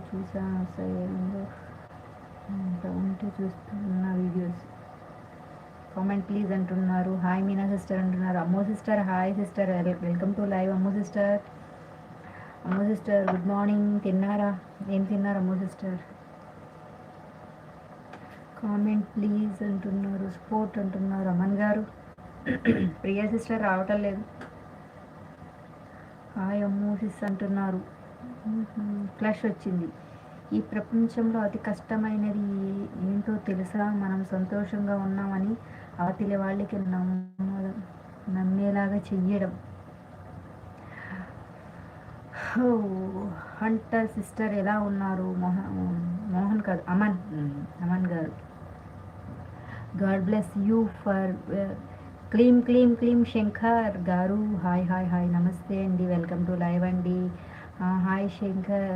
చూసా సైన్లో ఉంటే చూస్తున్న వీడియోస్. కామెంట్ ప్లీజ్ అంటున్నారు. హాయ్ మీనా సిస్టర్ అంటున్నారు. అమ్మో sister hi sister, welcome to live. అమ్మో సిస్టర్ గుడ్ మార్నింగ్. తిన్నారా? ఏం తిన్నారు అమ్మో సిస్టర్? కామెంట్ ప్లీజ్ అంటున్నారు. స్పోర్ట్ అంటున్నారు అమన్ గారు. ప్రియా సిస్టర్ రావటం లేదు. హాయ్ అమ్మో సిస్ అంటున్నారు. ఫ్లష్ వచ్చింది. ఈ ప్రపంచంలో అతి కష్టమైనది ఏంటో తెలుసా? మనం సంతోషంగా ఉన్నామని అవతలి వాళ్ళకి నమ్మేలాగా చెయ్యడం. హంటర్ సిస్టర్ ఎలా ఉన్నారు? మోహన్ కాదు, అమన్ గారు. God bless you for క్లీమ్ Shankar గారు. హాయ్ హాయ్ హాయ్, నమస్తే అండి, వెల్కమ్ టు లైవ్ అండి. హాయ్ శంకర్.